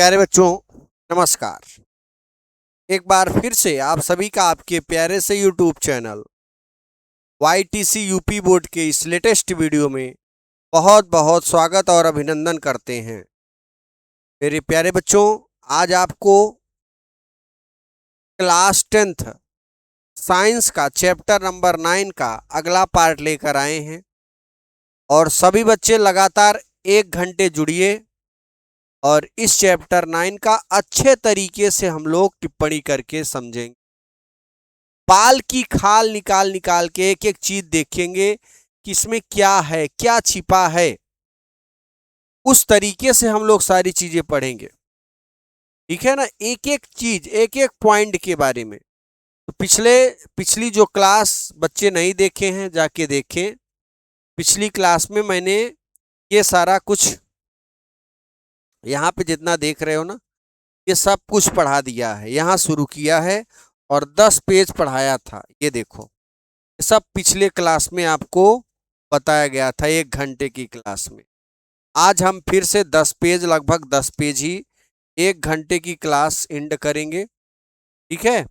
प्यारे बच्चों, नमस्कार। एक बार फिर से आप सभी का आपके प्यारे से YouTube channel YTC UP board के इस लेटेस्ट वीडियो में बहुत बहुत स्वागत और अभिनंदन करते हैं। मेरे प्यारे बच्चों, आज आपको क्लास 10th साइंस का चैप्टर नंबर 9 का अगला पार्ट लेकर आए हैं और सभी बच्चे लगातार 1 घंटे जुड़िए और इस चैप्टर 9 का अच्छे तरीके से हम लोग टिप्पणी करके समझेंगे। बाल की खाल निकाल निकाल के एक एक चीज देखेंगे कि इसमें क्या है, क्या छिपा है। उस तरीके से हम लोग सारी चीजें पढ़ेंगे, ठीक है ना। एक एक चीज, एक एक पॉइंट के बारे में। तो पिछली जो क्लास बच्चे नहीं देखे हैं जाके देखें। पिछली क्लास में मैंने ये सारा कुछ यहाँ पे जितना देख रहे हो ना, ये सब कुछ पढ़ा दिया है। यहाँ शुरू किया है और 10 पेज पढ़ाया था। ये देखो, ये सब पिछले क्लास में आपको बताया गया था 1 घंटे की क्लास में। आज हम फिर से 10 पेज, लगभग 10 पेज ही 1 घंटे की क्लास एंड करेंगे, ठीक है।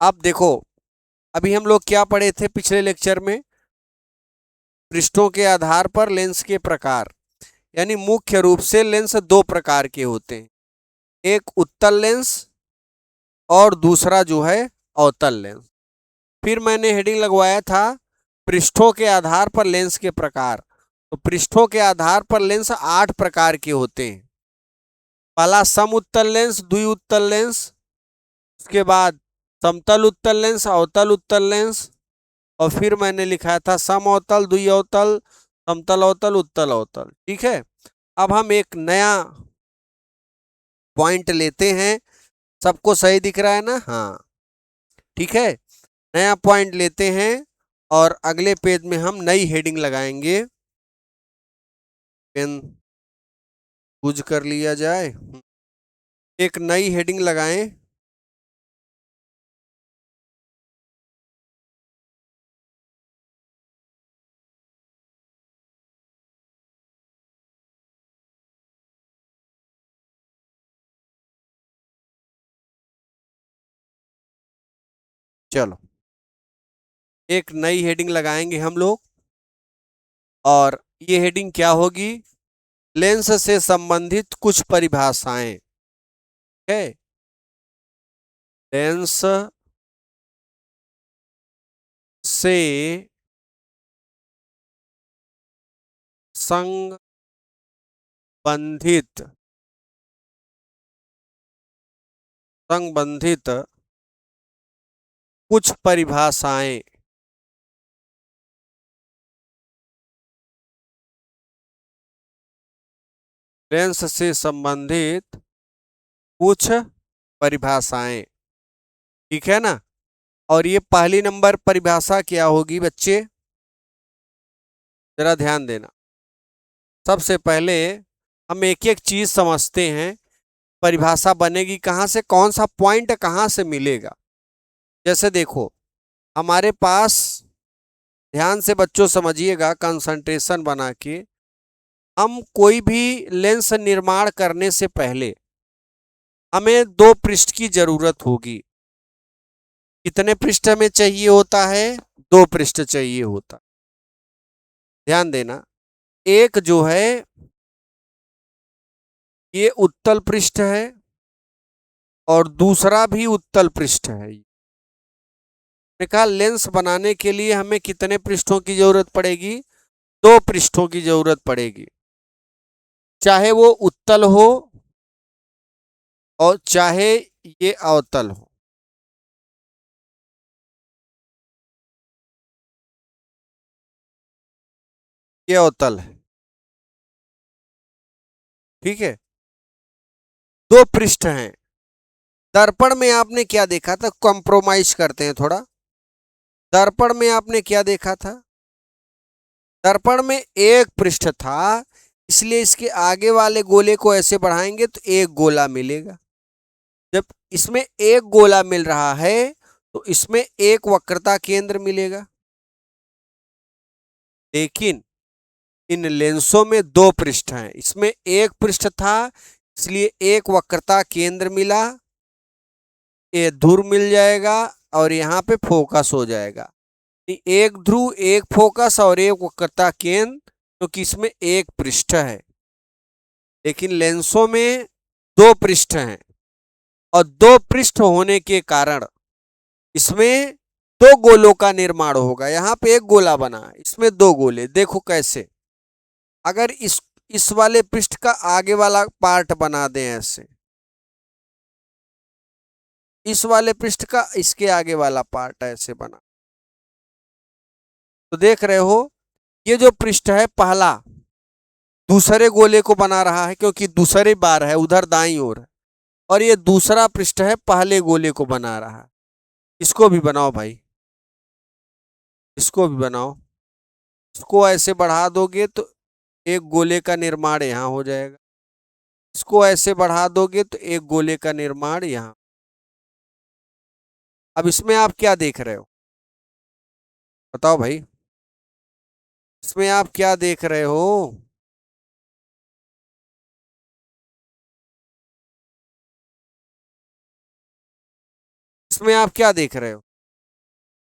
अब देखो, अभी हम लोग क्या पढ़े थे पिछले लेक्चर में? पृष्ठों के आधार पर लेंस के प्रकार, यानी मुख्य रूप से लेंस 2 प्रकार के होते हैं, एक उत्तल लेंस और दूसरा जो है अवतल लेंस। फिर मैंने हेडिंग लगवाया था पृष्ठों के आधार पर लेंस के प्रकार। तो पृष्ठों के आधार पर लेंस 8 प्रकार के होते हैं। पहला सम उत्तल लेंस, द्विउत्तल लेंस, उसके बाद समतल उत्तल लेंस, अवतल उत्तल लेंस, और फिर मैंने लिखा था सम अवतल, द्विअवतल, समतल अवतल, उत्तल अवतल, ठीक है। अब हम एक नया पॉइंट लेते हैं। सबको सही दिख रहा है ना? हाँ, ठीक है। नया पॉइंट लेते हैं और अगले पेज में हम नई हेडिंग लगाएंगे। पेन यूज कर लिया जाए, एक नई हेडिंग लगाएं। चलो, एक नई हेडिंग लगाएंगे हम लोग और ये हेडिंग क्या होगी? लेंस से संबंधित कुछ परिभाषाएं, है। लेंस से संबंधित कुछ परिभाषाएं। लेंस से संबंधित कुछ परिभाषाएं, ठीक है ना। और ये पहली नंबर परिभाषा क्या होगी बच्चे? जरा ध्यान देना। सबसे पहले हम एक एक चीज समझते हैं। परिभाषा बनेगी कहाँ से, कौन सा पॉइंट कहाँ से मिलेगा। जैसे देखो, हमारे पास, ध्यान से बच्चों समझिएगा, कंसंट्रेशन बना के, हम कोई भी लेंस निर्माण करने से पहले हमें 2 पृष्ठ की जरूरत होगी। कितने पृष्ठ हमें चाहिए होता है? 2 पृष्ठ चाहिए होता। ध्यान देना, एक जो है ये उत्तल पृष्ठ है और दूसरा भी उत्तल पृष्ठ है। मैंने कहा लेंस बनाने के लिए हमें कितने पृष्ठों की जरूरत पड़ेगी? 2 पृष्ठों की जरूरत पड़ेगी, चाहे वो उत्तल हो और चाहे ये अवतल हो। ये अवतल है, ठीक है। 2 पृष्ठ हैं। दर्पण में आपने क्या देखा था? कॉम्प्रोमाइज करते हैं थोड़ा। दर्पण में आपने क्या देखा था? दर्पण में एक पृष्ठ था, इसलिए इसके आगे वाले गोले को ऐसे बढ़ाएंगे तो एक गोला मिलेगा। जब इसमें एक गोला मिल रहा है तो इसमें एक वक्रता केंद्र मिलेगा। लेकिन इन लेंसों में 2 पृष्ठ हैं, इसमें एक पृष्ठ था, इसलिए एक वक्रता केंद्र मिला, ये ध्रुव मिल जाएगा और यहाँ पे फोकस हो जाएगा। एक ध्रुव, एक फोकस और एक वक्रता केंद्र, क्योंकि इसमें एक पृष्ठ है, लेकिन लेंसों में दो पृष्ठ हैं और दो पृष्ठ होने के कारण इसमें दो गोलों का निर्माण होगा। यहां पे एक गोला बना, इसमें दो गोले। देखो कैसे, अगर इस वाले पृष्ठ का आगे वाला पार्ट बना दें ऐसे, इस वाले पृष्ठ का इसके आगे वाला पार्ट ऐसे बना, तो देख रहे हो ये जो पृष्ठ है पहला दूसरे गोले को बना रहा है, क्योंकि दूसरे बार है उधर दाईं ओर है, और ये दूसरा पृष्ठ है पहले गोले को बना रहा है। इसको भी बनाओ भाई, इसको भी बनाओ। इसको ऐसे बढ़ा दोगे तो एक गोले का निर्माण यहाँ हो जाएगा, इसको ऐसे बढ़ा दोगे तो एक गोले का निर्माण यहाँ। अब इसमें आप क्या देख रहे हो, बताओ भाई, इसमें आप क्या देख रहे हो? इसमें आप क्या देख रहे हो?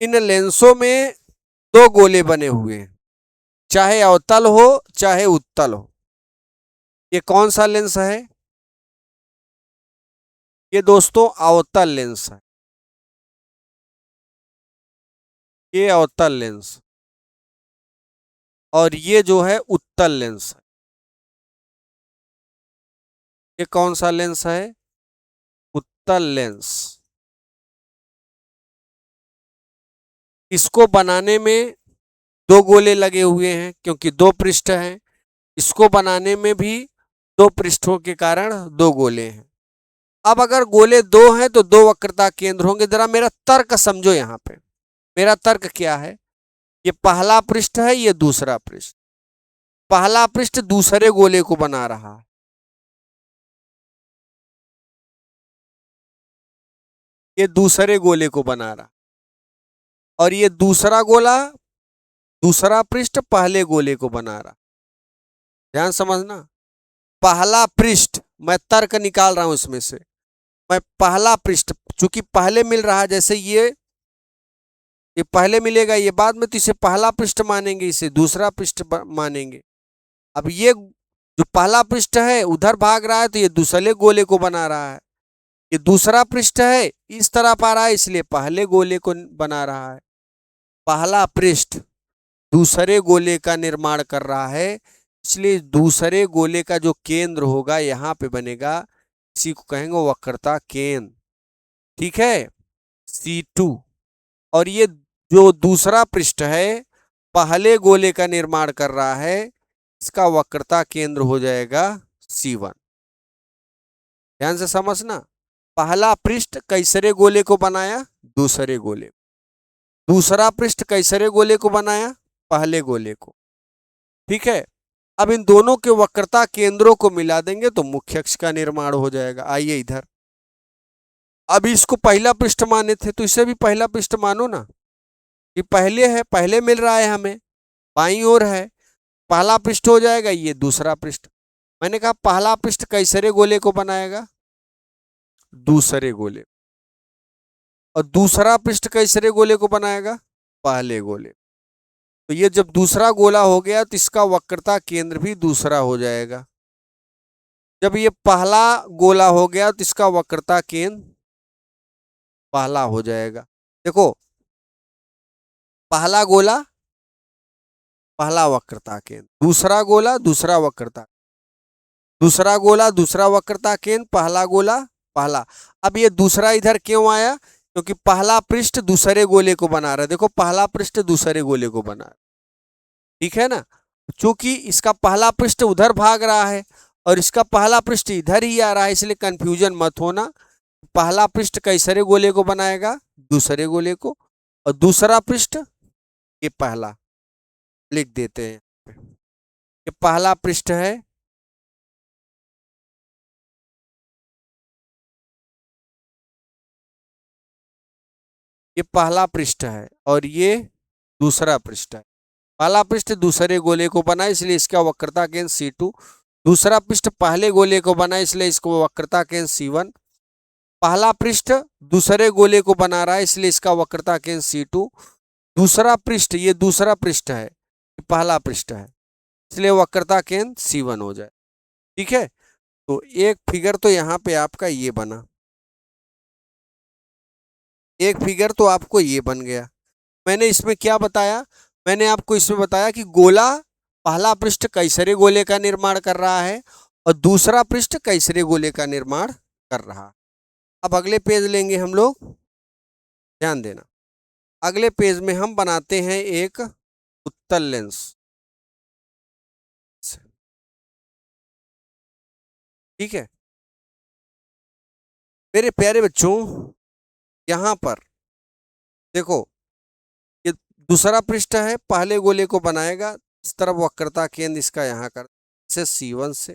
इन लेंसों में दो गोले बने हुए हैं, चाहे अवतल हो चाहे उत्तल हो। ये कौन सा लेंस है? ये दोस्तों अवतल लेंस है, ये अवतल लेंस, और ये जो है उत्तल लेंस है। ये कौन सा लेंस है? उत्तल लेंस। इसको बनाने में दो गोले लगे हुए हैं, क्योंकि दो पृष्ठ हैं। इसको बनाने में भी दो पृष्ठों के कारण दो गोले हैं। अब अगर गोले दो हैं तो दो वक्रता केंद्र होंगे। जरा मेरा तर्क समझो यहाँ पे, मेरा तर्क क्या है? ये पहला पृष्ठ है, ये दूसरा पृष्ठ। पहला पृष्ठ दूसरे गोले को बना रहा है, ये दूसरे गोले को बना रहा, और ये दूसरा गोला, दूसरा पृष्ठ पहले गोले को बना रहा। ध्यान समझना, पहला पृष्ठ, मैं तर्क निकाल रहा हूं इसमें से। मैं पहला पृष्ठ, चूंकि पहले मिल रहा है, जैसे ये पहले मिलेगा, ये बाद में, तो इसे पहला पृष्ठ मानेंगे, इसे दूसरा पृष्ठ मानेंगे। अब ये जो पहला पृष्ठ है उधर भाग रहा है, तो ये दूसरे गोले को बना रहा है। ये दूसरा पृष्ठ है, इस तरफ आ रहा है, इसलिए पहले गोले को बना रहा है। पहला पृष्ठ दूसरे गोले का निर्माण कर रहा है, इसलिए दूसरे गोले का जो केंद्र होगा यहाँ पे बनेगा, इसी को कहेंगे वक्रता केंद्र। ठीक है, C2। और ये जो दूसरा पृष्ठ है पहले गोले का निर्माण कर रहा है, इसका वक्रता केंद्र हो जाएगा C1। ध्यान से समझना, पहला पृष्ठ कैसरे गोले को बनाया? दूसरे गोले। दूसरा पृष्ठ कैसरे गोले को बनाया? पहले गोले को। ठीक है, अब इन दोनों के वक्रता केंद्रों को मिला देंगे तो मुख्य अक्ष का निर्माण हो जाएगा। आइए इधर, अभी इसको पहला पृष्ठ माने थे तो इसे भी पहला पृष्ठ मानो ना, ये पहले है, पहले मिल रहा है हमें, बाईं ओर है, पहला पृष्ठ हो जाएगा, ये दूसरा पृष्ठ। मैंने कहा पहला पृष्ठ कैसरे गोले को बनाएगा? दूसरे गोले। और दूसरा पृष्ठ कैसरे गोले को बनाएगा? पहले गोले। तो ये जब दूसरा गोला हो गया तो इसका वक्रता केंद्र भी दूसरा हो जाएगा। जब ये पहला गोला हो गया तो इसका वक्रता केंद्र पहला हो जाएगा। देखो, पहला गोला पहला वक्रता केंद्र, दूसरा गोला दूसरा वक्रता, दूसरा गोला दूसरा वक्रता केंद्र, पहला गोला पहला। अब ये दूसरा इधर क्यों आया? क्योंकि पहला पृष्ठ दूसरे गोले को बना रहा है। देखो, पहला पृष्ठ दूसरे गोले को बना रहा है, ठीक है ना। चूंकि इसका पहला पृष्ठ उधर भाग रहा है और इसका पहला पृष्ठ इधर ही आ रहा है, इसलिए कंफ्यूजन मत होना। पहला पृष्ठ कैसरे गोले को बनाएगा? दूसरे गोले को। और दूसरा पृष्ठ ये पहला, लिख देते हैं, ये पहला पृष्ठ है, ये पहला पृष्ठ है और ये दूसरा पृष्ठ है। पहला पृष्ठ दूसरे गोले को बना, इसलिए इसका वक्रता केंद्र C2। दूसरा पृष्ठ पहले गोले को बना इसलिए इसको वक्रता केंद्र C1। पहला पृष्ठ दूसरे गोले को बना रहा है इसलिए इसका वक्रता केंद्र C2। दूसरा पृष्ठ, ये दूसरा पृष्ठ है, पहला पृष्ठ है, इसलिए वक्रता केंद्र C1 हो जाए। ठीक है, तो एक फिगर तो यहाँ पे आपका ये बना, एक फिगर तो आपको ये बन गया। मैंने इसमें क्या बताया, मैंने आपको इसमें बताया कि गोला, पहला पृष्ठ कैसरे गोले का निर्माण कर रहा है और दूसरा पृष्ठ कैसरे गोले का निर्माण कर रहा है। अब अगले पेज लेंगे हम लोग, ध्यान देना। अगले पेज में हम बनाते हैं एक उत्तल लेंस। ठीक है मेरे प्यारे बच्चों, यहां पर देखो, ये दूसरा पृष्ठ है, पहले गोले को बनाएगा, इस तरफ वक्रता केंद्र इसका यहाँ कर से C1 से।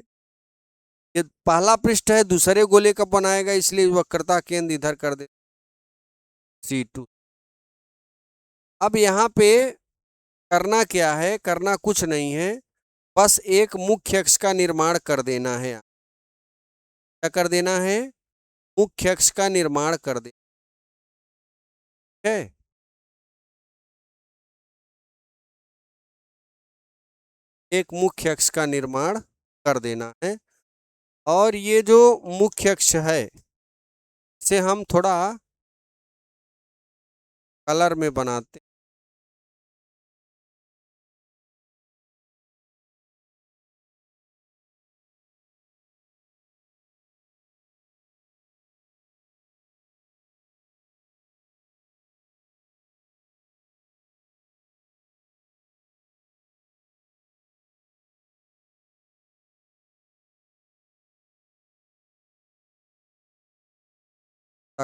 ये पहला पृष्ठ है, दूसरे गोले का बनाएगा इसलिए वक्रता केंद्र इधर कर दे C2। अब यहाँ पे करना क्या है, करना कुछ नहीं है, बस एक मुख्य अक्ष का निर्माण कर देना है। क्या कर देना है, मुख्य अक्ष का निर्माण कर दे है। एक मुख्य अक्ष का निर्माण कर देना है और ये जो मुख्य अक्ष है इसे हम थोड़ा कलर में बनाते,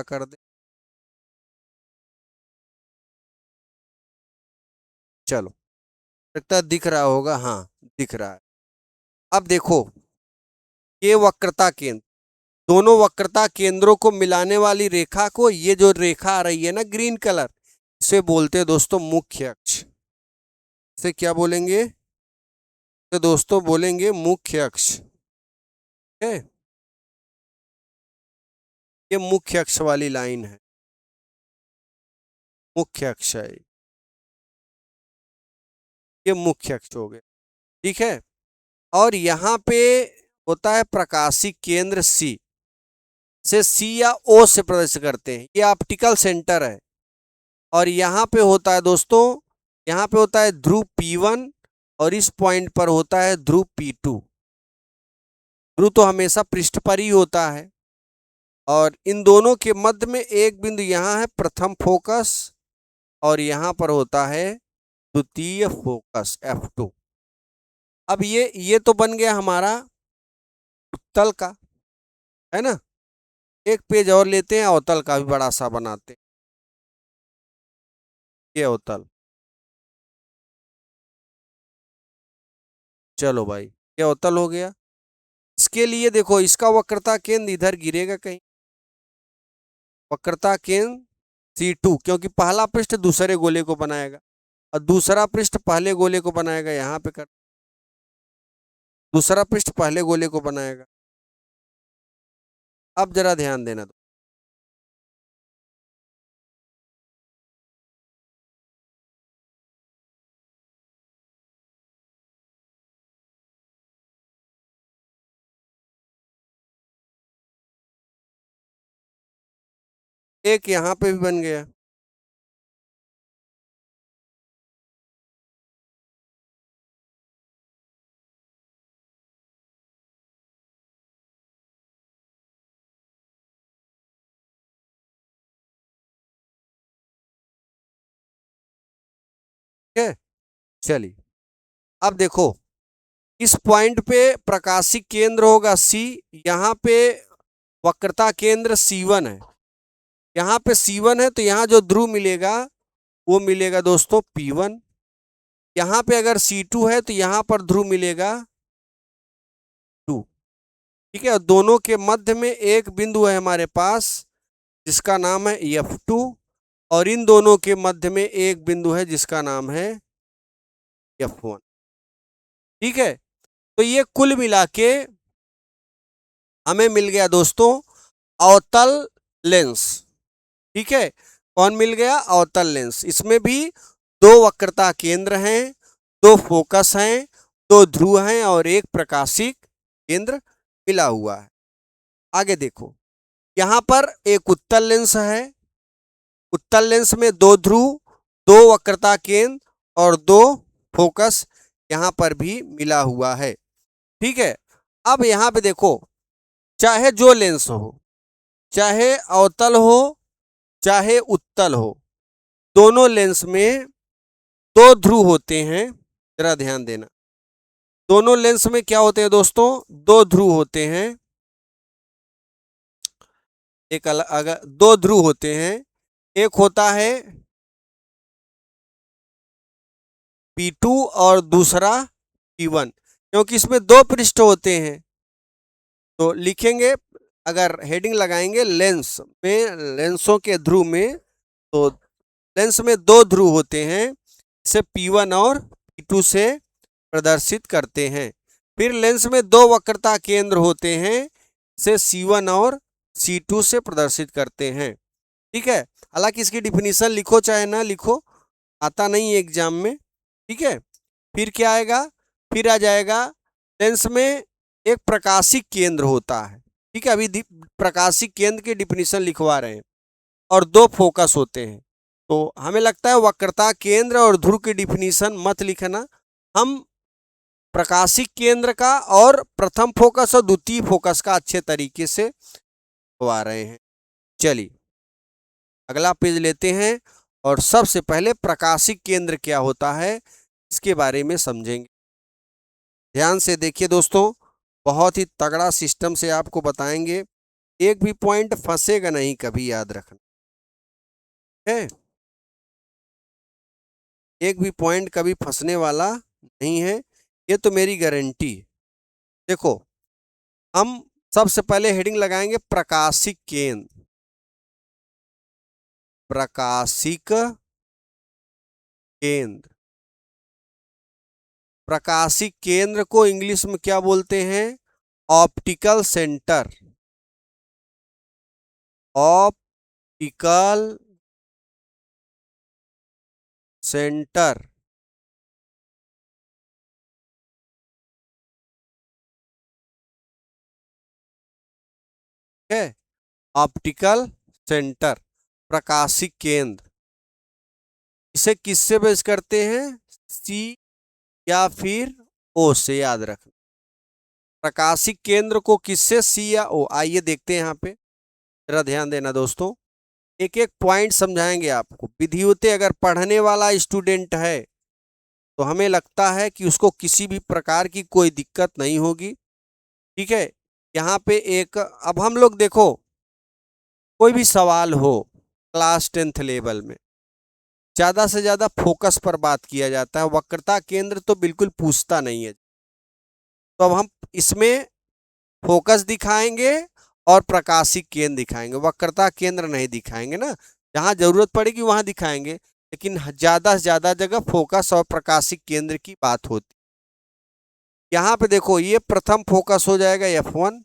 कर दे। चलो, लगता है दिख रहा होगा, हाँ दिख रहा है। अब देखो, ये वक्रता केंद्र, दोनों वक्रता केंद्रों को मिलाने वाली रेखा को, ये जो रेखा आ रही है ना ग्रीन कलर, इसे बोलते हैं दोस्तों मुख्य अक्ष। इसे क्या बोलेंगे, तो दोस्तों बोलेंगे मुख्य अक्ष है। ये मुख्य अक्ष वाली लाइन है, मुख्य अक्ष है, ये मुख्य अक्ष हो गया। ठीक है, और यहाँ पे होता है प्रकाशिक केंद्र C से, C या O से प्रदर्शित करते हैं, ये ऑप्टिकल सेंटर है। और यहाँ पे होता है दोस्तों, यहाँ पे होता है ध्रुव P1 और इस पॉइंट पर होता है ध्रुव P2। ध्रुव तो हमेशा पृष्ठ पर ही होता है और इन दोनों के मध्य में एक बिंदु यहाँ है प्रथम फोकस और यहाँ पर होता है द्वितीय फोकस F2। अब ये तो बन गया हमारा उत्तल का, है ना। एक पेज और लेते हैं, अवतल का भी बड़ा सा बनाते हैं। ये अवतल, चलो भाई ये अवतल हो गया। इसके लिए देखो, इसका वक्रता केंद्र इधर गिरेगा कहीं, वक्रता केंद्र C2, क्योंकि पहला पृष्ठ दूसरे गोले को बनाएगा और दूसरा पृष्ठ पहले गोले को बनाएगा। यहाँ पे कर, दूसरा पृष्ठ पहले गोले को बनाएगा। अब जरा ध्यान देना दो, एक यहाँ पे भी बन गया। ठीक है, चलिए अब देखो, इस पॉइंट पे प्रकाशिक केंद्र होगा C, यहाँ पे वक्रता केंद्र C1 है, यहाँ पे C1 है तो यहाँ जो ध्रुव मिलेगा वो मिलेगा दोस्तों P1। यहाँ पे अगर C2 है तो यहाँ पर ध्रुव मिलेगा 2। ठीक है, दोनों के मध्य में एक बिंदु है हमारे पास जिसका नाम है F2 और इन दोनों के मध्य में एक बिंदु है जिसका नाम है F1। ठीक है, तो ये कुल मिला के हमें मिल गया दोस्तों अवतल लेंस। ठीक है, कौन मिल गया? अवतल लेंस। इसमें भी दो वक्रता केंद्र हैं, दो फोकस हैं, दो ध्रुव हैं और एक प्रकाशिक केंद्र मिला हुआ है। आगे देखो, यहां पर एक उत्तल लेंस है। उत्तल लेंस में दो ध्रुव, दो वक्रता केंद्र और दो फोकस यहां पर भी मिला हुआ है। ठीक है, अब यहां पे देखो, चाहे जो लेंस हो, चाहे अवतल हो चाहे उत्तल हो, दोनों लेंस में दो ध्रुव होते हैं। जरा ध्यान देना, दोनों लेंस में क्या होते हैं दोस्तों? दो ध्रुव होते हैं। एक अलग अगर दो ध्रुव होते हैं, एक होता है P2 और दूसरा P1। क्योंकि इसमें दो पृष्ठ होते हैं तो लिखेंगे, अगर हेडिंग लगाएंगे लेंस में, लेंसों के ध्रुव में, तो लेंस में दो ध्रुव होते हैं, इसे P1 और P2 से प्रदर्शित करते हैं। फिर लेंस में दो वक्रता केंद्र होते हैं, इसे C1 और C2 से प्रदर्शित करते हैं। ठीक है, हालांकि इसकी डिफिनीशन लिखो चाहे ना लिखो, आता नहीं है एग्जाम में। ठीक है, फिर क्या आएगा? फिर आ जाएगा लेंस में एक प्रकाशिक केंद्र होता है। ठीक है, अभी प्रकाशिक केंद्र की डिफिनीशन लिखवा रहे हैं। और दो फोकस होते हैं। तो हमें लगता है वक्रता केंद्र और ध्रुव की डिफिनीशन मत लिखना, हम प्रकाशिक केंद्र का और प्रथम फोकस और द्वितीय फोकस का अच्छे तरीके से लिखवा रहे हैं। चलिए अगला पेज लेते हैं और सबसे पहले प्रकाशिक केंद्र क्या होता है इसके बारे में समझेंगे। ध्यान से देखिए दोस्तों, बहुत ही तगड़ा सिस्टम से आपको बताएंगे, एक भी पॉइंट फंसेगा नहीं, कभी याद रखना है। एक भी पॉइंट कभी फंसने वाला नहीं है, ये तो मेरी गारंटी है। देखो, हम सबसे पहले हेडिंग लगाएंगे प्रकाशिक केंद्र। प्रकाशिक केंद्र, प्रकाशिक केंद्र को इंग्लिश में क्या बोलते हैं? Optical centre. Optical centre. है, ऑप्टिकल सेंटर, प्रकाशिक केंद्र। इसे किससे बेस करते हैं? सी या फिर ओ से, याद रखना। प्रकाशिक केंद्र को किससे? सी या ओ। आइए देखते हैं यहाँ पे, जरा ध्यान देना दोस्तों, एक एक पॉइंट समझाएंगे आपको। विधिवते अगर पढ़ने वाला स्टूडेंट है तो हमें लगता है कि उसको किसी भी प्रकार की कोई दिक्कत नहीं होगी। ठीक है, यहाँ पे एक, अब हम लोग देखो, कोई भी सवाल हो क्लास 10th लेवल में, ज्यादा से ज्यादा फोकस पर बात किया जाता है, वक्रता केंद्र तो बिल्कुल पूछता नहीं है। तो अब हम इसमें फोकस दिखाएंगे और प्रकाशिक केंद्र दिखाएंगे, वक्रता केंद्र नहीं दिखाएंगे ना। जहां जरूरत पड़ेगी वहां दिखाएंगे, लेकिन ज्यादा से ज्यादा जगह फोकस और प्रकाशिक केंद्र की बात होती। यहाँ पे देखो, ये प्रथम फोकस हो जाएगा F1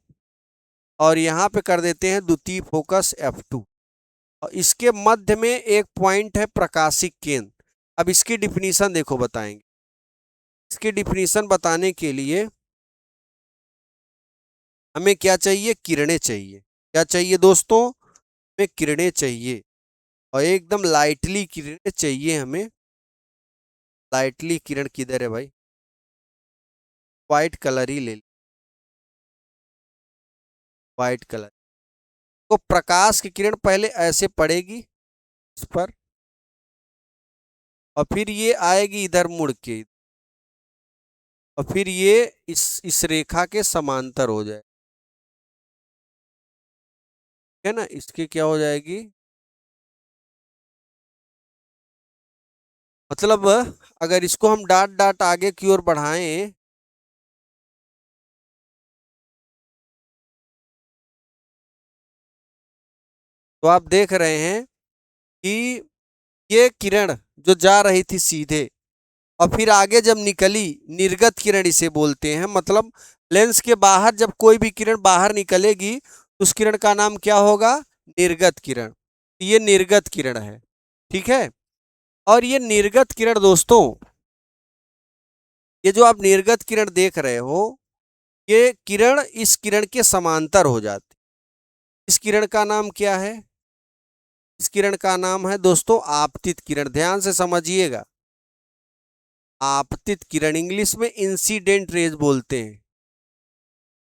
और यहाँ पे कर देते हैं द्वितीय फोकस F2 और इसके मध्य में एक पॉइंट है प्रकाशिक केंद्र। अब इसकी डिफिनीशन देखो, बताएंगे। इसकी डिफिनीशन बताने के लिए हमें क्या चाहिए? किरणें चाहिए। क्या चाहिए दोस्तों? हमें किरणें चाहिए और एकदम लाइटली किरणें चाहिए हमें। लाइटली किरण किधर है भाई? व्हाइट कलर ही ले, व्हाइट कलर। तो प्रकाश की किरण पहले ऐसे पड़ेगी इस पर और फिर ये आएगी इधर मुड़ के और फिर ये इस रेखा के समांतर हो जाए, है ना। इसके क्या हो जाएगी? मतलब अगर इसको हम डाट डाट आगे की ओर बढ़ाएं तो आप देख रहे हैं कि ये किरण जो जा रही थी सीधे, और फिर आगे जब निकली, निर्गत किरण इसे बोलते हैं। मतलब लेंस के बाहर जब कोई भी किरण बाहर निकलेगी, उस किरण का नाम क्या होगा? निर्गत किरण। ये निर्गत किरण है, ठीक है। और ये निर्गत किरण दोस्तों, ये जो आप निर्गत किरण देख रहे हो, ये किरण इस किरण के समांतर हो जाती। इस किरण का नाम क्या है? इस किरण का नाम है दोस्तों आपतित किरण। ध्यान से समझिएगा, आपतित किरण, इंग्लिश में इंसिडेंट रेज बोलते हैं।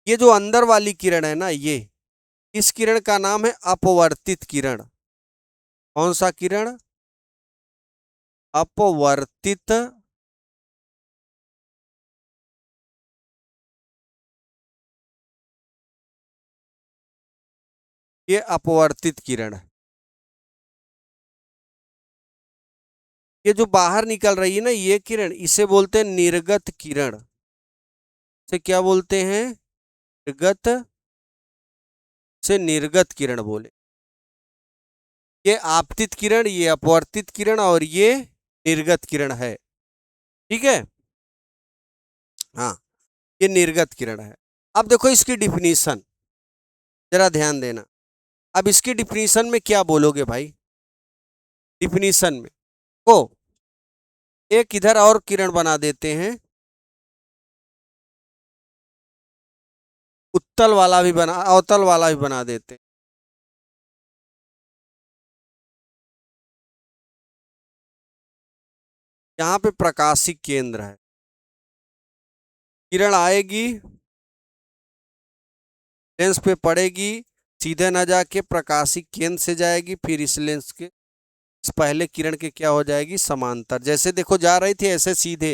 ये जो अंदर वाली किरण है ना, ये इस किरण का नाम है अपवर्तित किरण। कौन सा किरण? अपवर्तित ये अपवर्तित किरण है। ये जो बाहर निकल रही है ना ये किरण, इसे बोलते हैं निर्गत किरण। से क्या बोलते हैं? निर्गत, से निर्गत किरण बोले। ये आपतित किरण, ये अपवर्तित किरण, और ये निर्गत किरण है, ठीक है। हाँ, ये निर्गत किरण है। अब देखो इसकी डिफिनीशन, जरा ध्यान देना। अब इसकी डिफिनीशन में क्या बोलोगे भाई? डिफिनीशन में को एक इधर और किरण बना देते हैं, उत्तल वाला भी बना, अवतल वाला भी बना देते हैं। यहाँ पे प्रकाशिक केंद्र है, किरण आएगी, लेंस पे पड़ेगी, सीधे ना जाके प्रकाशिक केंद्र से जाएगी, फिर इस लेंस के इस पहले किरण के क्या हो जाएगी? समांतर। जैसे देखो जा रही थी ऐसे सीधे,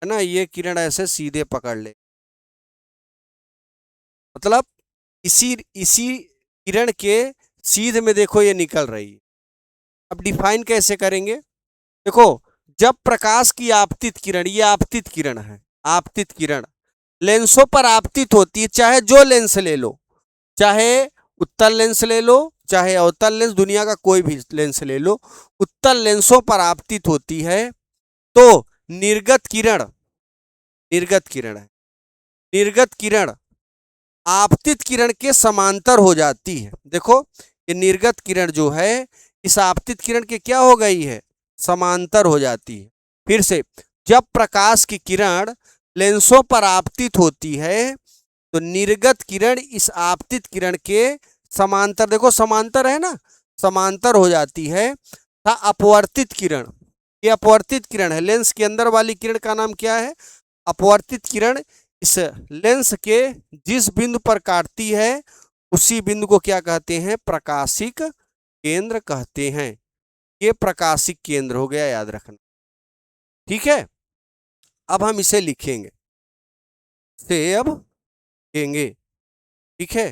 है ना, ये किरण ऐसे सीधे पकड़ ले, मतलब इसी इसी किरण के सीध में देखो ये निकल रही है। अब डिफाइन कैसे करेंगे? देखो, जब प्रकाश की आपतित किरण, ये आपतित किरण है, आपतित किरण लेंसों पर आपतित होती है, चाहे जो लेंस ले लो, चाहे उत्तल लेंस ले लो, चाहे अवतल लेंस, दुनिया का कोई भी लेंस ले लो, उत्तल लेंसों पर आपतित होती है तो निर्गत किरण, निर्गत किरण है, निर्गत किरण आपतित किरण के समांतर हो जाती है। देखो, ये निर्गत किरण जो है इस आपतित किरण के क्या हो गई है? समांतर हो जाती है। फिर से, जब प्रकाश की किरण लेंसों पर आपतित होती है तो निर्गत किरण इस आपतित किरण के समांतर, देखो समांतर है ना, समांतर हो जाती है। था अपवर्तित किरण, ये अपवर्तित किरण है। लेंस के अंदर वाली किरण का नाम क्या है? अपवर्तित किरण। इस लेंस के जिस बिंदु पर काटती है उसी बिंदु को क्या कहते हैं? प्रकाशिक केंद्र कहते हैं। ये प्रकाशिक केंद्र हो गया, याद रखना, ठीक है। अब हम इसे लिखेंगे, से अब लिखेंगे, ठीक है।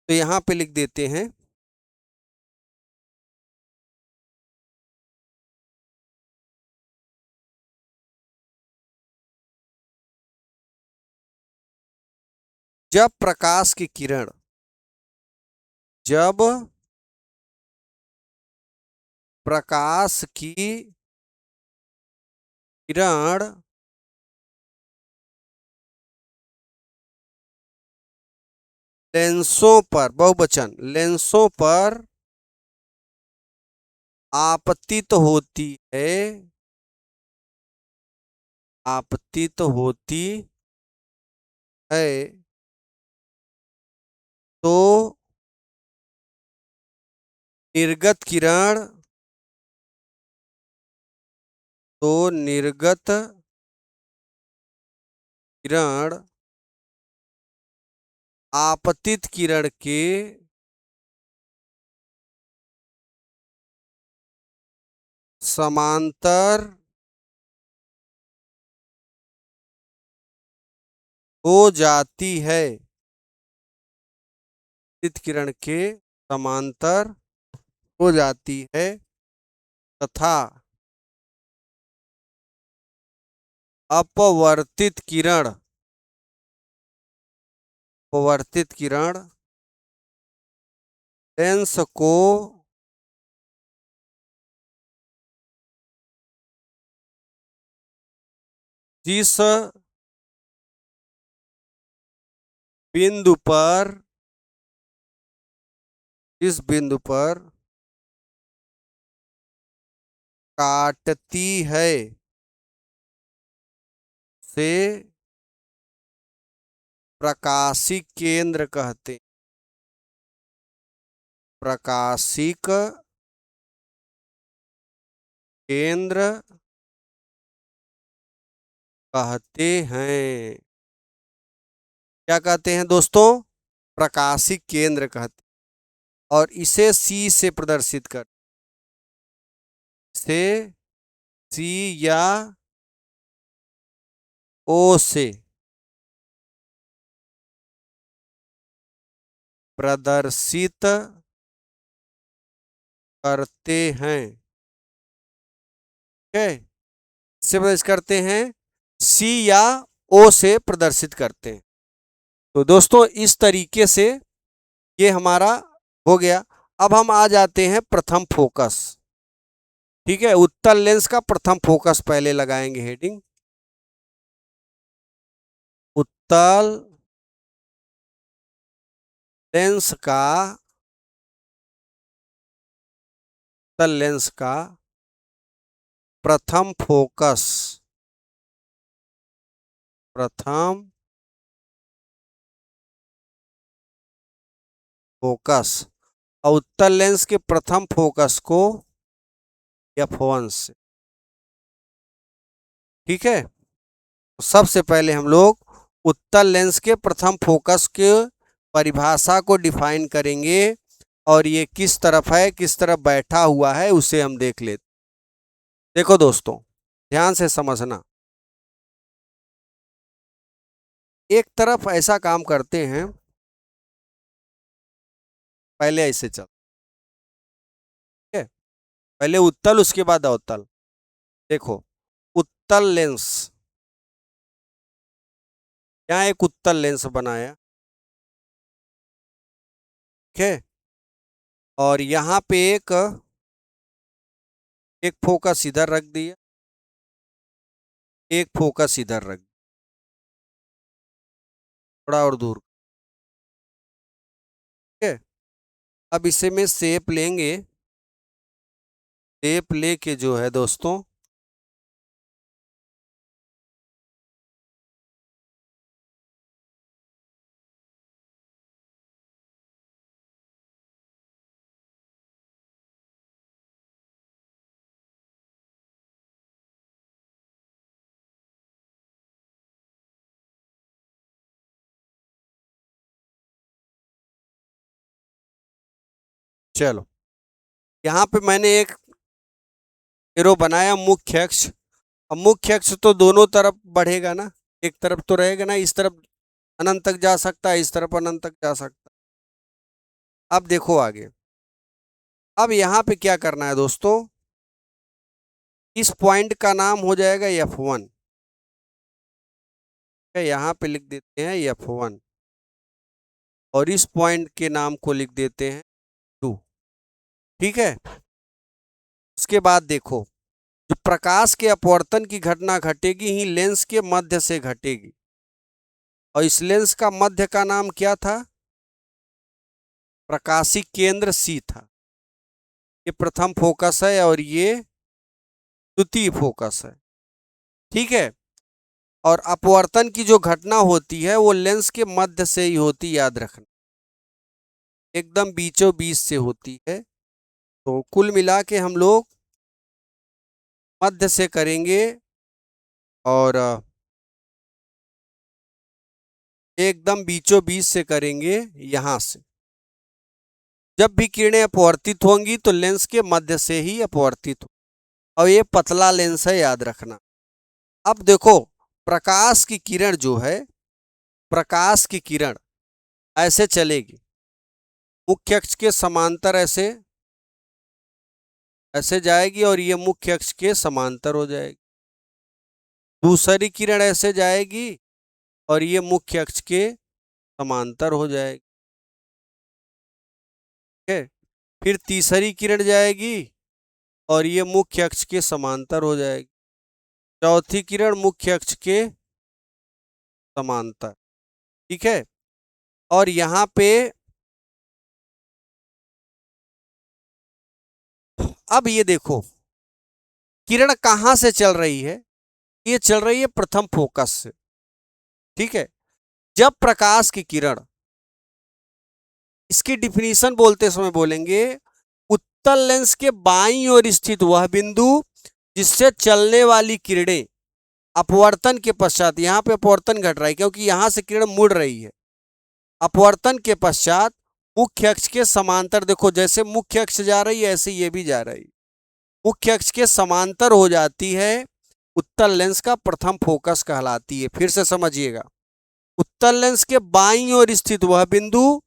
तो यहां पे लिख देते हैं, जब प्रकाश की किरण, जब प्रकाश की किरण लेंसों पर, बहुवचन, लेंसों पर आपतित होती है, आपतित होती है, तो निर्गत किरण, तो निर्गत किरण आपतित किरण के समांतर हो जाती है, आपतित किरण के समांतर हो जाती है, तथा अपवर्तित किरण, अपवर्तित किरण लेंस को जिस बिंदु पर इस बिंदु पर काटती है से प्रकाशिक केंद्र कहते। प्रकाशिक केंद्र कहते हैं। क्या कहते हैं दोस्तों? प्रकाशिक केंद्र कहते हैं। और इसे सी से प्रदर्शित कर, से सी या ओ से प्रदर्शित करते हैं। ठीक है, से प्रदर्शित करते हैं, सी या ओ से प्रदर्शित करते हैं। तो दोस्तों इस तरीके से ये हमारा हो गया। अब हम आ जाते हैं प्रथम फोकस। ठीक है, उत्तल लेंस का प्रथम फोकस पहले लगाएंगे हेडिंग। उत्तल लेंस का, उत्तल लेंस का प्रथम फोकस, प्रथम फोकस। और उत्तल लेंस के प्रथम फोकस को F1 से। ठीक है, सबसे पहले हम लोग उत्तल लेंस के प्रथम फोकस के परिभाषा को डिफाइन करेंगे और ये किस तरफ है, किस तरफ बैठा हुआ है, उसे हम देख लेते। देखो दोस्तों, ध्यान से समझना। एक तरफ ऐसा काम करते हैं, पहले ऐसे चल, ठीक है, पहले उत्तल उसके बाद अवतल। देखो, उत्तल लेंस, यहाँ एक उत्तल लेंस बनाया, ठीक है, और यहाँ पे एक फोकस इधर रख दिया, एक फोकस इधर रख, थोड़ा और दूर। ठीक है, अब इसे में शेप लेंगे, शेप लेके जो है दोस्तों, चलो यहाँ पे मैंने एक एरो बनाया मुख्य अक्ष। अब मुख्य अक्ष तो दोनों तरफ बढ़ेगा ना, एक तरफ तो रहेगा ना, इस तरफ अनंत तक जा सकता है, इस तरफ अनंत तक जा सकता है। अब देखो आगे, अब यहाँ पे क्या करना है दोस्तों, इस पॉइंट का नाम हो जाएगा F1। यहाँ पे लिख देते हैं F1 और इस पॉइंट के नाम को लिख देते हैं 2। ठीक है, उसके बाद देखो, जो प्रकाश के अपवर्तन की घटना घटेगी ही लेंस के मध्य से घटेगी, और इस लेंस का मध्य का नाम क्या था? प्रकाशिक केंद्र सी था। ये प्रथम फोकस है और ये द्वितीय फोकस है। ठीक है, और अपवर्तन की जो घटना होती है वो लेंस के मध्य से ही होती, याद रखना, एकदम बीचों बीच से होती है। तो कुल मिला के हम लोग मध्य से करेंगे और एकदम बीचों बीच से करेंगे यहां से। जब भी किरणें अपवर्तित होंगी तो लेंस के मध्य से ही अपवर्तित हो, और ये पतला लेंस है, याद रखना। अब देखो, प्रकाश की किरण जो है, प्रकाश की किरण ऐसे चलेगी, मुख्य अक्ष के समांतर ऐसे ऐसे जाएगी और ये मुख्य अक्ष के समांतर हो जाएगी। दूसरी किरण ऐसे जाएगी और ये मुख्य अक्ष के समांतर हो जाएगी। ठीक है, फिर तीसरी किरण जाएगी और ये मुख्य अक्ष के समांतर हो जाएगी। चौथी किरण मुख्य अक्ष के समांतर। ठीक है, और यहां पे अब ये देखो किरण कहां से चल रही है, ये चल रही है प्रथम फोकस से। ठीक है, जब प्रकाश की किरण, इसकी डिफिनीशन बोलते समय बोलेंगे, उत्तल लेंस के बाईं ओर स्थित वह बिंदु जिससे चलने वाली किरणें अपवर्तन के पश्चात, यहां पे अपवर्तन घट रहा है क्योंकि यहां से किरण मुड़ रही है, अपवर्तन के पश्चात मुख्य अक्ष के समांतर, देखो जैसे मुख्य अक्ष जा रही है ऐसे ये भी जा रही है, मुख्य अक्ष के समांतर हो जाती है, उत्तल लेंस का प्रथम फोकस कहलाती है। फिर से समझिएगा, उत्तल लेंस के बाईं ओर स्थित वह बिंदु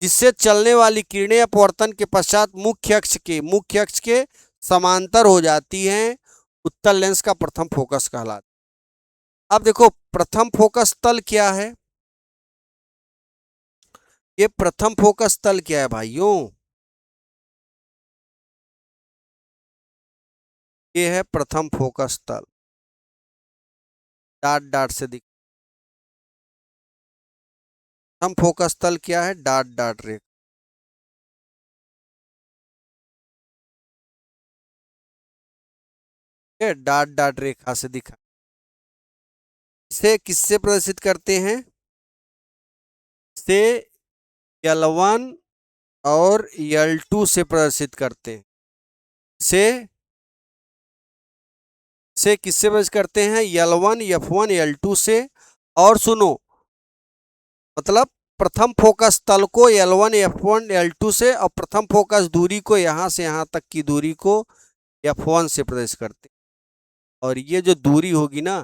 जिससे चलने वाली किरणें अपवर्तन के पश्चात मुख्य अक्ष के समांतर हो जाती हैं, उत्तल लेंस का प्रथम फोकस कहलाता है। अब देखो प्रथम फोकस तल क्या है, ये प्रथम फोकस तल क्या है भाइयों, ये है प्रथम फोकस तल, डॉट डॉट से दिख, प्रथम फोकस तल क्या है, डॉट डॉट रेखा, डॉट डॉट रेखा से दिखा। इसे किससे प्रदर्शित करते हैं, से L1 और L2 से प्रदर्शित करते हैं, से किससे प्रदर्शित करते हैं, L1 F1 L2 से। और सुनो, मतलब प्रथम फोकस तल को L1 F1 L2 से, और प्रथम फोकस दूरी को यहां से यहां तक की दूरी को F1 से प्रदर्शित करते हैं। और ये जो दूरी होगी ना,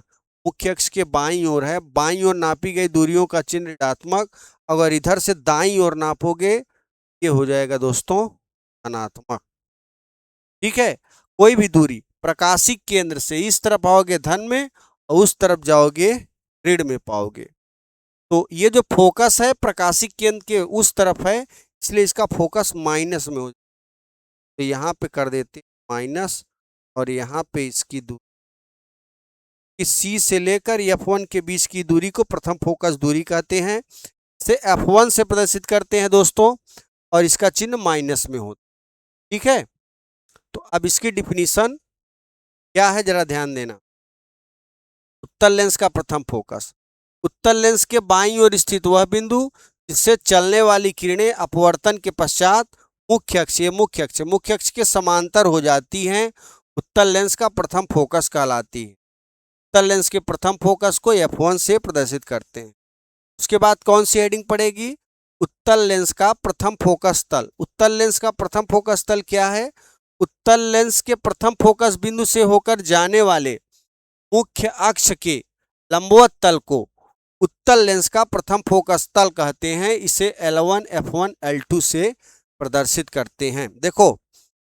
मुख्य अक्ष के बाईं ओर है, बाईं ओर नापी गई दूरियों का चिन्ह ऋणात्मक, अगर इधर से दाईं ओर नापोगे ये हो जाएगा दोस्तों धनात्मक। ठीक है, कोई भी दूरी प्रकाशिक केंद्र से इस तरफ आओगे धन में और उस तरफ जाओगे ऋण में पाओगे। तो ये जो फोकस है प्रकाशिक केंद्र के उस तरफ है, इसलिए इसका फोकस माइनस में हो, तो यहाँ पे कर देते माइनस, और यहाँ पे इसकी दूरी, सी से लेकर F1 के बीच की दूरी को प्रथम फोकस दूरी कहते हैं, से F1 से प्रदर्शित करते हैं दोस्तों, और इसका चिन्ह माइनस में होता। ठीक है, तो अब इसकी डिफिनीशन क्या है जरा ध्यान देना। उत्तल लेंस का प्रथम फोकस, उत्तल लेंस के बाईं ओर स्थित वह बिंदु जिससे चलने वाली किरणें अपवर्तन के पश्चात मुख्य अक्ष के समांतर हो जाती हैं, उत्तल लेंस का प्रथम फोकस कहलाती है। उत्तल लेंस के प्रथम फोकस को F1 से प्रदर्शित करते हैं। उसके बाद कौन सी हेडिंग पड़ेगी, उत्तल लेंस का प्रथम फोकस तल। उत्तल लेंस का प्रथम फोकस तल क्या है, उत्तल लेंस के प्रथम फोकस बिंदु से होकर जाने वाले मुख्य अक्ष के लंबवत तल को उत्तल लेंस का प्रथम फोकस तल कहते हैं। इसे L1 F1 L2 से प्रदर्शित करते हैं। देखो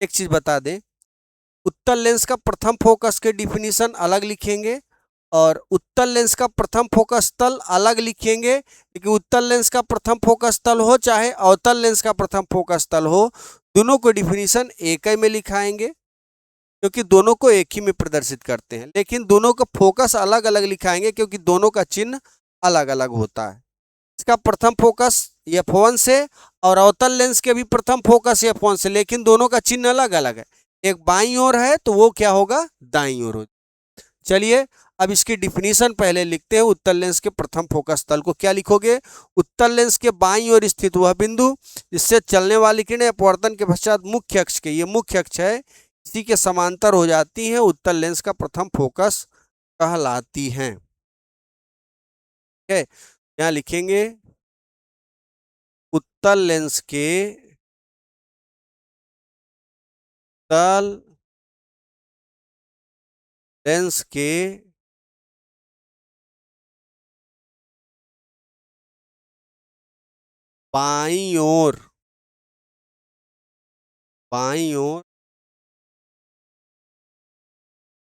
एक चीज बता दें, उत्तल लेंस का प्रथम फोकस के डिफिनीशन अलग लिखेंगे और उत्तल लेंस का प्रथम फोकस तल अलग लिखेंगे, क्योंकि उत्तल लेंस का प्रथम फोकस तल हो चाहे अवतल लेंस का प्रथम फोकस तल हो, दोनों को डिफिनीशन एक ही में लिखाएंगे, क्योंकि दोनों को एक ही में प्रदर्शित करते हैं, लेकिन दोनों का फोकस अलग अलग लिखाएंगे क्योंकि दोनों का चिन्ह अलग अलग होता है। इसका प्रथम फोकस F1 से और अवतल लेंस के भी प्रथम फोकस F1 से, लेकिन दोनों का चिन्ह अलग अलग है, एक बाईं ओर है तो वो क्या होगा, दाईं ओर हो। चलिए अब इसकी डिफिनीशन पहले लिखते हैं। उत्तल लेंस के प्रथम फोकस तल को क्या लिखोगे, उत्तल लेंस के बाईं ओर स्थित वह बिंदु जिससे चलने वाली किरणें अपवर्तन के पश्चात मुख्य अक्ष के, ये मुख्य अक्ष है, इसी के समांतर हो जाती हैं, उत्तल लेंस का प्रथम फोकस कहलाती हैं। ठीक है, यहाँ लिखेंगे उत्तल लेंस के तल लेंस के बाईं ओर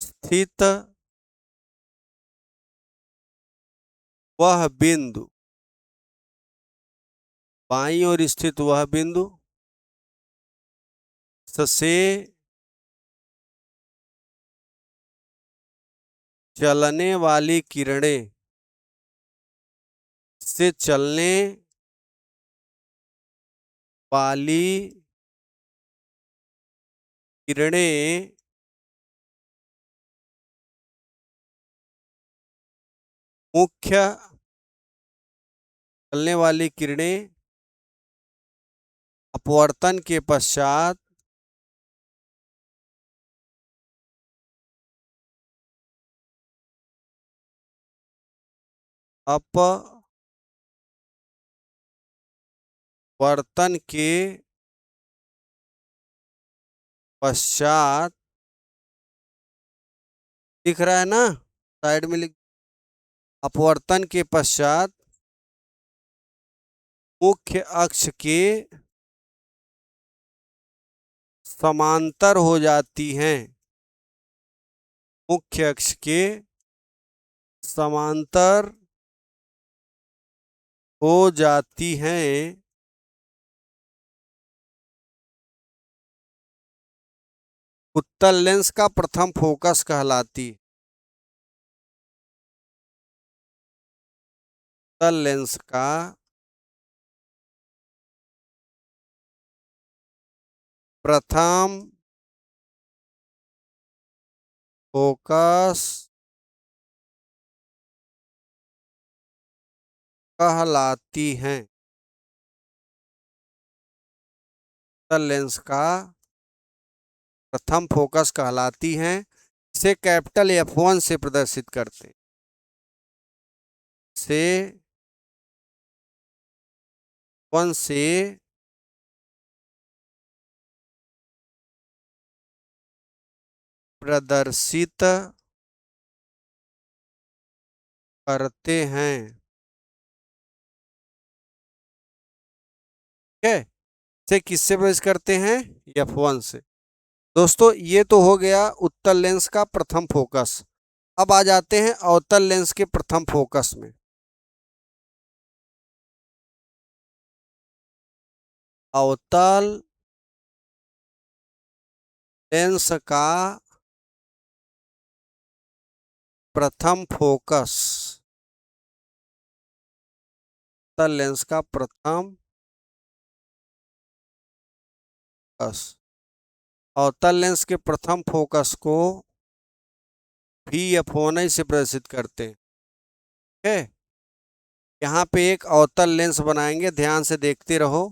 स्थित वह बिंदु, बाईं ओर स्थित वह बिंदु से चलने वाली किरणें से चलने वाली किरणें मुख्य चलने वाली किरणें अपवर्तन के पश्चात अपवर्तन के पश्चात, दिख रहा है ना, साइड में लिख, अपवर्तन के पश्चात मुख्य अक्ष के समांतर हो जाती हैं। मुख्य अक्ष के समांतर हो जाती हैं। उत्तल लेंस का प्रथम फोकस कहलाती। उत्तल लेंस का प्रथम फोकस कहलाती हैं। उत्तल लेंस का प्रथम फोकस कहलाती हैं। इसे कैपिटल F1 से प्रदर्शित करते हैं। से 1 से प्रदर्शित करते हैं। ठीक है, इसे किससे प्रदर्शित करते हैं? F1 से। दोस्तों ये तो हो गया उत्तल लेंस का प्रथम फोकस। अब आ जाते हैं अवतल लेंस के प्रथम फोकस में। अवतल लेंस का प्रथम फोकस। अवतल लेंस का प्रथम फोकस। अवतल लेंस के प्रथम फोकस को VF1 से प्रदर्शित करते हैं। ठीक है, यहाँ पे एक अवतल लेंस बनाएंगे, ध्यान से देखते रहो।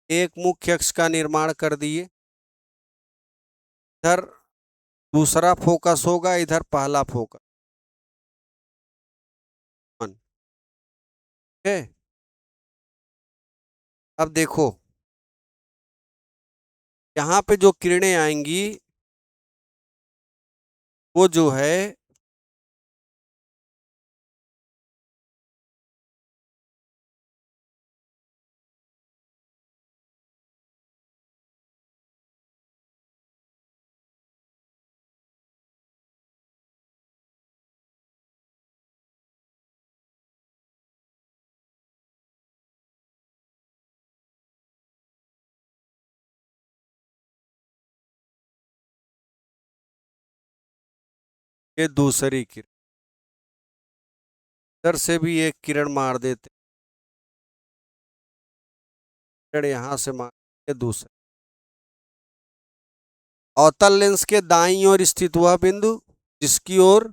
एक मुख्य अक्ष का निर्माण कर दिए। इधर दूसरा फोकस होगा, इधर पहला फोकस। है, अब देखो यहाँ पे जो किरणें आएंगी वो जो है ये दूसरी किरण। इधर से भी एक किरण मार देते, किरण यहां से मार के दूसरे। अवतल लेंस के दाईं ओर स्थित वह बिंदु जिसकी ओर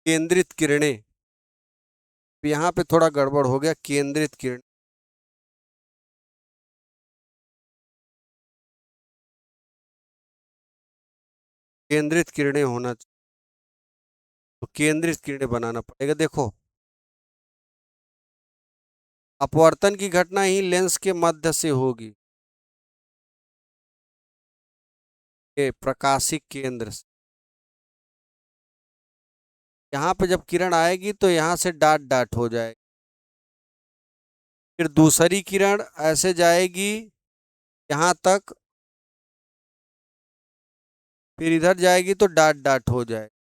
केंद्रित किरणें। यहाँ पे थोड़ा गड़बड़ हो गया, केंद्रित किरण, केंद्रित किरणें होना चाहिए, तो केंद्रित किरणें बनाना पड़ेगा। देखो अपवर्तन की घटना ही लेंस के मध्य से होगी, ये प्रकाशिक केंद्र से। यहाँ पे जब किरण आएगी तो यहाँ से डॉट डॉट हो जाएगी, फिर दूसरी किरण ऐसे जाएगी यहाँ तक, फिर इधर जाएगी तो डॉट डॉट हो जाएगी।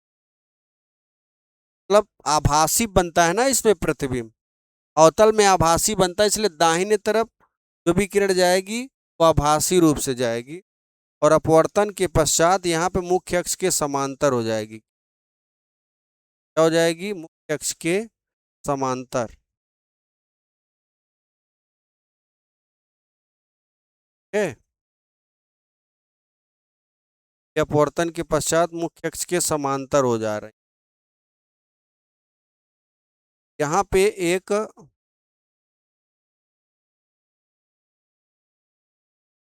मतलब आभासी बनता है ना इसमें प्रतिबिंब, अवतल में आभासी बनता है, इसलिए दाहिने तरफ जो भी किरण जाएगी वो आभासी रूप से जाएगी। और अपवर्तन के पश्चात यहाँ पे मुख्य अक्ष के समांतर हो जाएगी। क्या हो जाएगी? मुख्य अक्ष के समांतर। है अपवर्तन के पश्चात मुख्य अक्ष के समांतर हो जा रहे हैं। यहाँ पे एक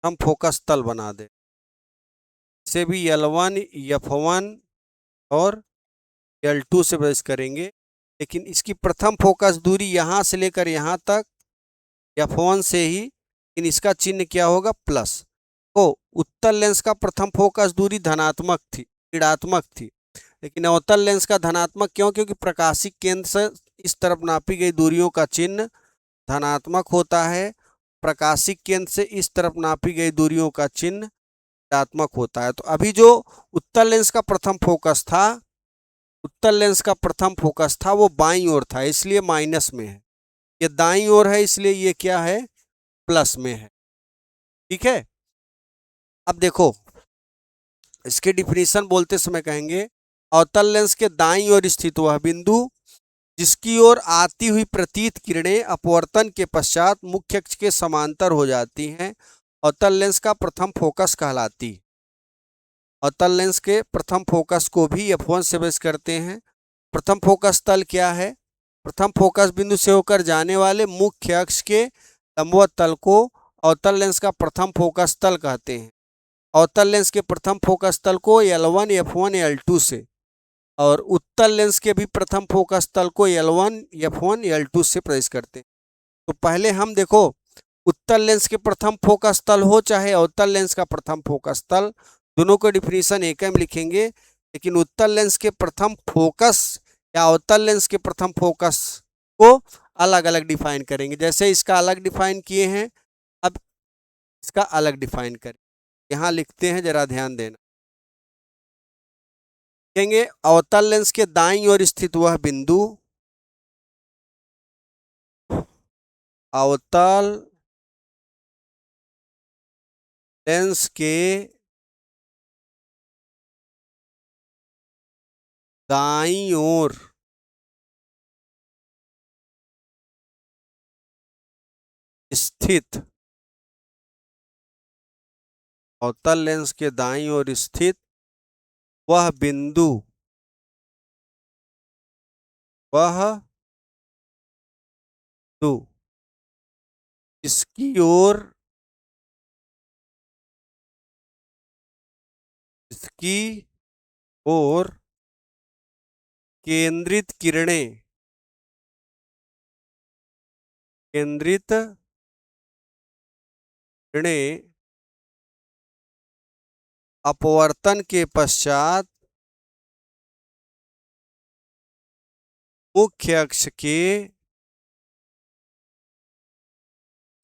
हम फोकस तल बना दें, इसे भी L1 F1 और L2 से प्रवेश करेंगे, लेकिन इसकी प्रथम फोकस दूरी यहाँ से लेकर यहाँ तक F1 से ही, लेकिन इसका चिन्ह क्या होगा? प्लस। तो उत्तल लेंस का प्रथम फोकस दूरी धनात्मक थी, ऋणात्मक थी, लेकिन अवतल लेंस का धनात्मक क्यों? क्योंकि प्रकाशिक केंद्र से इस तरफ नापी गई दूरियों का चिन्ह धनात्मक होता है, प्रकाशिक केंद्र से इस तरफ नापी गई दूरियों का चिन्ह ऋणात्मक होता है। तो अभी जो उत्तल लेंस का प्रथम फोकस था, उत्तल लेंस का प्रथम फोकस था वो बाईं ओर था, इसलिए माइनस में है। ये दाईं ओर है, इसलिए ये क्या है? प्लस में है। ठीक है। अब देखो, इसके डिफिनीशन बोलते समय कहेंगे अवतल लेंस के दाईं ओर स्थित वह बिंदु जिसकी ओर आती हुई प्रतीत किरणें अपवर्तन के पश्चात मुख्य अक्ष के समांतर हो जाती हैं, अवतल लेंस का प्रथम फोकस कहलाती है। अवतल लेंस के प्रथम फोकस को भी F1 से बेस करते हैं। प्रथम फोकस तल क्या है? प्रथम फोकस बिंदु से होकर जाने वाले मुख्य अक्ष के लंबवत तल को अवतल लेंस का प्रथम फोकस तल कहते हैं। अवतल लेंस के प्रथम फोकस तल को L1 F1 L2 से, और उत्तल लेंस के भी प्रथम फोकस तल को L1 F1 L2 से प्रवेश करते हैं। तो पहले हम देखो, उत्तल लेंस के प्रथम फोकस तल हो चाहे अवतल लेंस का प्रथम फोकस तल, दोनों को डिफिनीशन एक में लिखेंगे, लेकिन उत्तल लेंस के प्रथम फोकस या अवतल लेंस के प्रथम फोकस को अलग अलग डिफाइन करेंगे। जैसे इसका अलग डिफाइन किए हैं, अब इसका अलग डिफाइन करें। यहाँ लिखते हैं, जरा ध्यान देना। कहेंगे अवतल लेंस के दाईं ओर स्थित वह बिंदु अवतल लेंस के दाईं ओर स्थित, अवतल लेंस के दाईं ओर स्थित वह बिंदु, वह बिंदु इसकी ओर, इसकी ओर केंद्रित किरणें, केंद्रित किरणें अपवर्तन के पश्चात मुख्य अक्ष के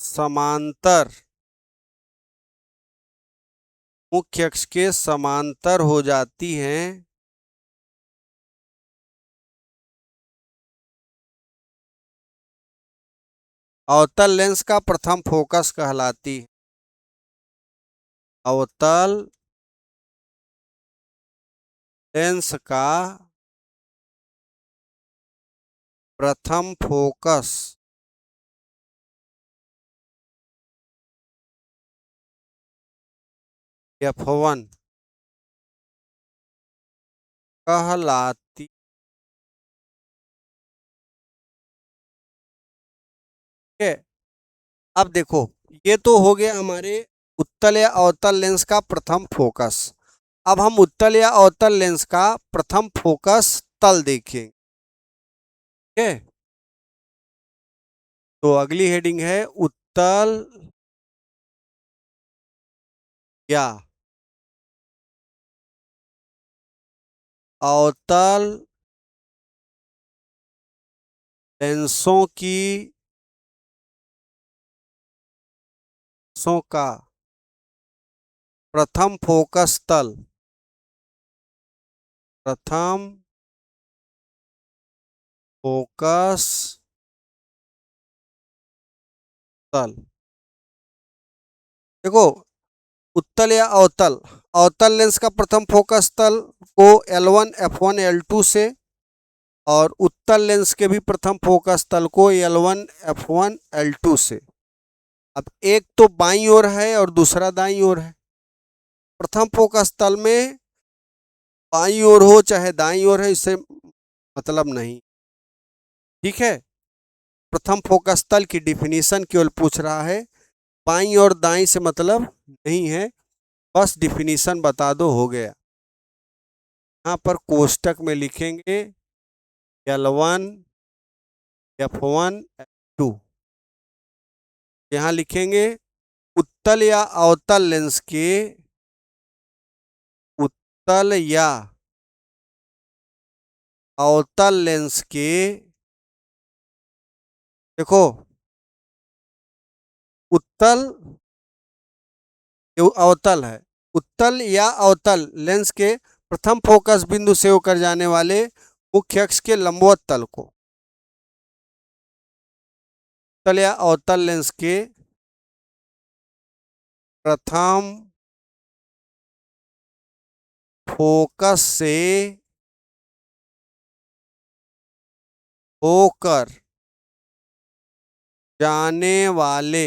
समांतर, मुख्य अक्ष के समांतर हो जाती हैं, अवतल लेंस का प्रथम फोकस कहलाती है। अवतल लेंस का प्रथम फोकस F1 कहलाती है। अब देखो, ये तो हो गया हमारे उत्तल या अवतल लेंस का प्रथम फोकस। अब हम उत्तल या अवतल लेंस का प्रथम फोकस तल देखें। ठीक है, तो अगली हेडिंग है उत्तल या अवतल लेंसों की का प्रथम फोकस तल, प्रथम फोकस तल। देखो, उत्तल या अवतल, अवतल लेंस का प्रथम फोकस तल को L1 F1 L2 से और उत्तल लेंस के भी प्रथम फोकस तल को L1 F1 L2 से। अब एक तो बाईं ओर है और दूसरा दाईं ओर है। प्रथम फोकस तल में बाईं ओर हो चाहे दाईं ओर है, इससे मतलब नहीं। ठीक है, प्रथम फोकस तल की डिफिनीशन केवल पूछ रहा है, बाईं और दाईं से मतलब नहीं है, बस डिफिनीशन बता दो, हो गया। यहाँ पर कोष्टक में लिखेंगे L1 F1 F2। यहाँ लिखेंगे उत्तल या अवतल लेंस के, उत्तल या अवतल लेंस के, देखो उत्तल अवतल है, उत्तल या अवतल लेंस के प्रथम फोकस बिंदु से होकर जाने वाले मुख्य अक्ष के लंबवत तल को, उत्तल या अवतल लेंस के प्रथम फोकस से होकर जाने वाले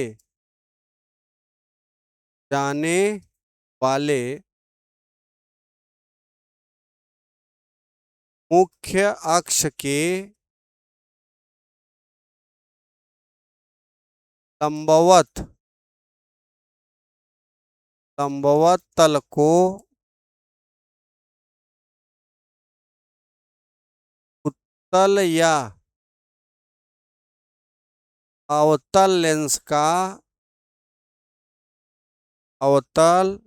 मुख्य अक्ष के लंबवत तल को उत्तल या अवतल लेंस का, अवतल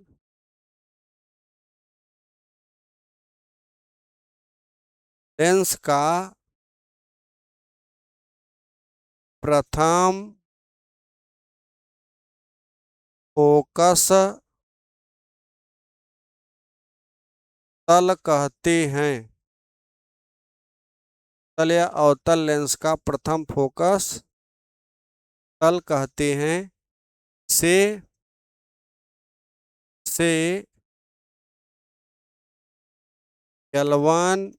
लेंस का प्रथम फोकस तल कहते हैं। तल या अवतल लेंस का प्रथम फोकस तल कहते हैं। से L1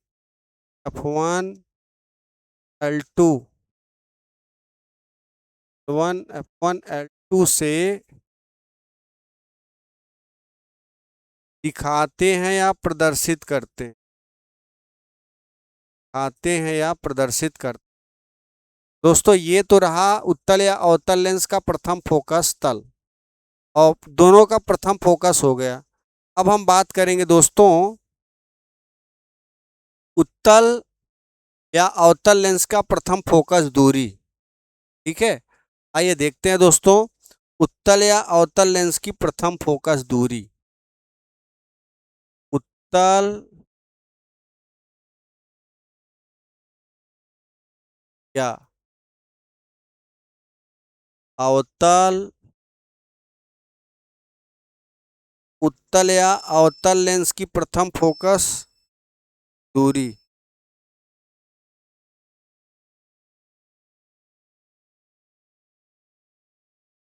F1 L2, L1 F1 L2 से दिखाते हैं या प्रदर्शित करते हैं, दिखाते हैं या प्रदर्शित करते हैं। दोस्तों ये तो रहा उत्तल या अवतल लेंस का प्रथम फोकस तल, और दोनों का प्रथम फोकस हो गया। अब हम बात करेंगे दोस्तों उत्तल या अवतल लेंस का प्रथम फोकस दूरी। ठीक है, आइए देखते हैं दोस्तों उत्तल या अवतल लेंस की प्रथम फोकस दूरी। उत्तल या अवतल, उत्तल या अवतल लेंस की प्रथम फोकस दूरी।